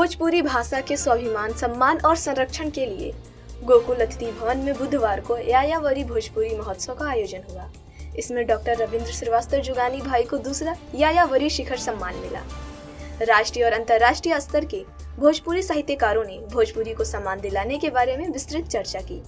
भोजपुरी भाषा के स्वाभिमान, सम्मान और संरक्षण के लिए गोकुल अतिथि भवन में बुधवार को यायावरी भोजपुरी महोत्सव का आयोजन हुआ। इसमें डॉक्टर रविंद्र श्रीवास्तव जुगानी भाई को दूसरा यायावरी शिखर सम्मान मिला। राष्ट्रीय और अंतर्राष्ट्रीय स्तर के भोजपुरी साहित्यकारों ने भोजपुरी को सम्मान दिलाने के बारे में विस्तृत चर्चा की।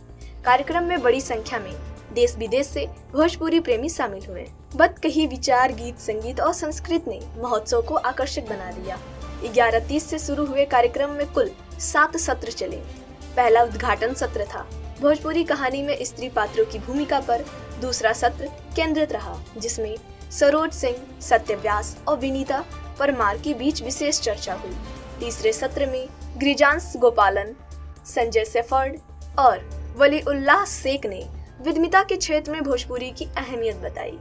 कार्यक्रम में बड़ी संख्या में देश विदेश से भोजपुरी प्रेमी शामिल हुए। बदकही, विचार, गीत, संगीत और संस्कृत ने महोत्सव को आकर्षक बना दिया। 11:30 से शुरू हुए कार्यक्रम में कुल 7 सत्र चले। पहला उद्घाटन सत्र था। भोजपुरी कहानी में स्त्री पात्रों की भूमिका पर दूसरा सत्र केंद्रित रहा, जिसमें सरोज सिंह, सत्यव्यास और विनीता परमार के बीच विशेष चर्चा हुई। तीसरे सत्र में गिरिजांश गोपालन, संजय सेफर्ड और वलीउल्लाह शेख ने विद्मिता के क्षेत्र में भोजपुरी की अहमियत बताई।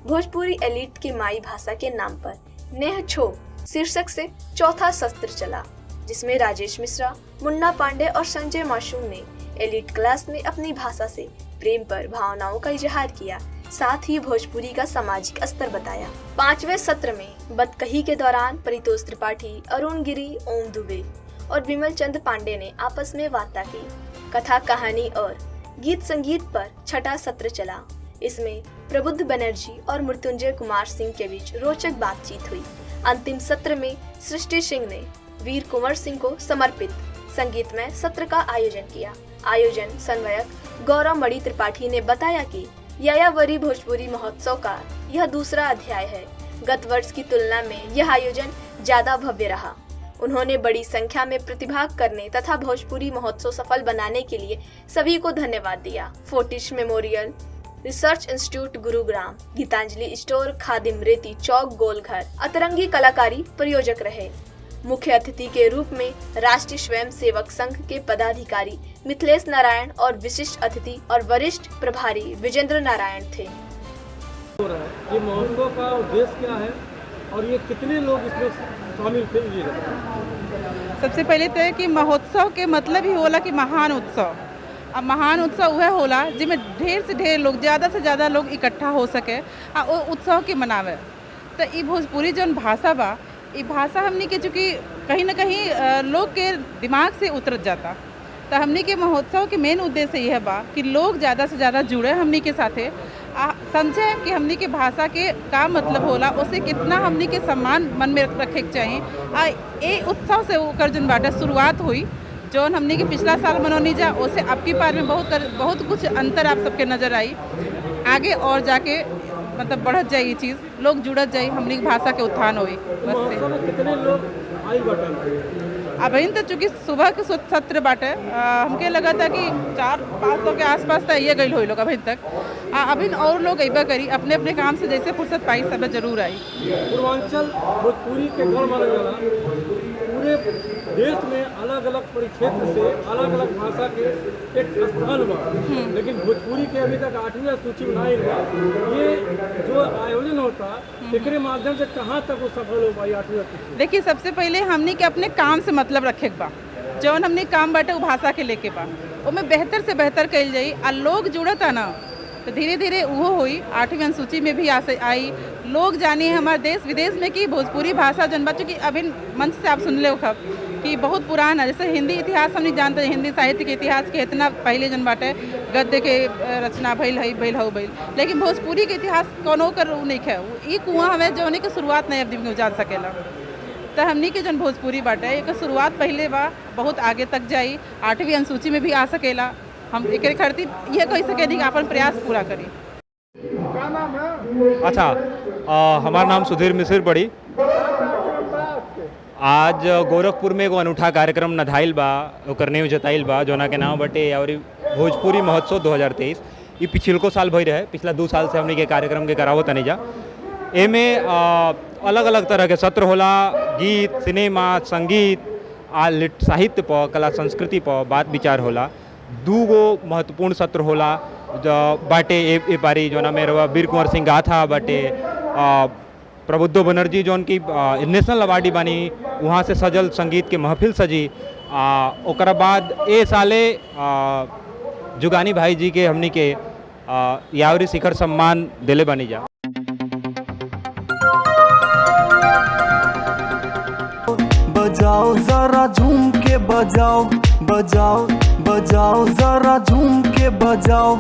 भोजपुरी एलिट की माई भाषा के नाम पर नेह छो शीर्षक से चौथा सत्र चला, जिसमें राजेश मिश्रा, मुन्ना पांडे और संजय मासूम ने एलिट क्लास में अपनी भाषा से प्रेम पर भावनाओं का इजहार किया, साथ ही भोजपुरी का सामाजिक स्तर बताया। 5वें सत्र में बदकही के दौरान परितोष त्रिपाठी, अरुण गिरी, ओम दुबे और विमल चंद पांडे ने आपस में वार्ता की। कथा, कहानी और गीत संगीत पर छठा सत्र चला। इसमें प्रबुद्ध बनर्जी और मृत्युंजय कुमार सिंह के बीच रोचक बातचीत हुई। अंतिम सत्र में सृष्टि सिंह ने वीर कुंवर सिंह को समर्पित संगीतमय सत्र का आयोजन किया। आयोजन समन्वयक गौरव मणि त्रिपाठी ने बताया कि यायावरी भोजपुरी महोत्सव का यह दूसरा अध्याय है। गत वर्ष की तुलना में यह आयोजन ज्यादा भव्य रहा। उन्होंने बड़ी संख्या में प्रतिभाग करने तथा भोजपुरी महोत्सव सफल बनाने के लिए सभी को धन्यवाद दिया। Fortis memorial research institute Gurugram, Geetanjali store, Khadim Reti Chowk, Golghar अतरंगी कलाकारी प्रयोजक रहे। मुख्य अतिथि के रूप में राष्ट्रीय स्वयं सेवक संघ के पदाधिकारी मिथिलेश नारायण और विशिष्ट अतिथि और वरिष्ठ प्रभारी विजेंद्र नारायण थे। ये महोत्सव का उद्देश्य क्या है और ये कितने लोग इसमें शामिल थे? ये सबसे पहले तो है कि महोत्सव के मतलब ही होला कि महान उत्सव। अब महान उत्सव वह होला जिसमें ढेर से ढेर लोग, ज़्यादा से ज़्यादा लोग इकट्ठा हो सके आ वो उत्सव के मनावे। तो ये भोजपुरी जौन भाषा बा, ये भाषा हमनी के चूँकि कहीं ना कहीं लोग के दिमाग से उतर जाता। तो हमनी के महोत्सव के मेन उद्देश्य यह बा कि लोग ज़्यादा से ज़्यादा जुड़े हमनी के साथे, समझे कि हमनी के भाषा के का मतलब होला, उसे कितना हमनी के सम्मान मन में रखे के चाहिए। ये उत्सव से ओकर जन बाटे शुरुआत हुई, जौन हमनी के पिछला साल मनौनी जा, उससे अब की बार में बहुत कुछ अंतर आप सबके नज़र आई। आगे और जाके मतलब बढ़त जाए ये चीज़, लोग जुड़त जाए, हमनी की भाषा के उत्थान हुई। बस कितने लोग आई बाटे? अभी तो चूँकि सुबह के सत्र बाटे, हमके लगा था कि 400-500 के आसपास तो ये गई हुई लोग अभी तक। अभी और लोग अबा करी, अपने अपने काम से जैसे फुर्सत पाई सब जरूर आई। पूर्वांचल भोजपुरी के गढ़ माना जाला। पूरे देश में अलग अलग परिक्षेत्र से अलग अलग भाषा के एक स्थान बा, लेकिन भोजपुरी के अभी तक 8वीं सूची में नहीं बा। ये जो आयोजन होता एकरे माध्यम से कहाँ तक वो सफल हो पाई 8वीं सूची? देखिए, सबसे पहले हमने के अपने काम से मतलब रखे के बा, जौन हमने काम बाटे वो भाषा के लेके बा, उसमें बेहतर से बेहतर कल जाई। आ लोग जुड़ता ना तो धीरे धीरे वो हुई, 8वीं सूची में भी आई। लोग जानिए हमारे देश विदेश में कि भोजपुरी भाषा जन बा, चूँकि अभी मंच से आप सुन ले खब कि बहुत पुराना, जैसे हिंदी इतिहास हम नहीं जानते, हिंदी साहित्य के इतिहास के इतना पहले जन बाटे गद्य के रचना भइल है, लेकिन भोजपुरी के इतिहास कोनो कर नहीं है। ये कुआं हमें जो के शुरुआत नहीं अवधि में जान सकेला। तो हमनी के जन भोजपुरी बाटे एक शुरुआत पहले बा, बहुत आगे तक जाई, 8वीं अनुसूची में भी आ सकेला। हम एक खरती यह कह सके नहीं कि अपन प्रयास पूरा करी। क्या नाम है? अच्छा, हमारा नाम सुधीर मिश्र बड़ी। आज गोरखपुर में एगो अनूठा कार्यक्रम नधाइल बा, ओकर नींव जताइल बा, जोना के नाम बटे यावरी भोजपुरी महोत्सव 2023। ये पिछलको साल भई रहे, पिछला 2 साल से हमने के कार्यक्रम के करावत तनी जा। एमे अलग अलग तरह के सत्र होला, गीत, सिनेमा, संगीत, साहित्य पर, कला संस्कृति पर बात विचार होला। 2 गो महत्वपूर्ण सत्र होला बाटे ए पारी, जोना में वीर कुंवर सिंह गाथा बाटे, प्रबुद्ध बनर्जी जौन की नेशनल अवार्डी बानी, वहाँ से सजल संगीत के महफिल सजी। ओकरा बाद ए साले जुगानी भाई जी के हमनी के यावरी शिखर सम्मान दिले बानी जा। बजाओ जरा झूम के बजाओ, बजाओ बजाओ जरा झूम के बजाओ।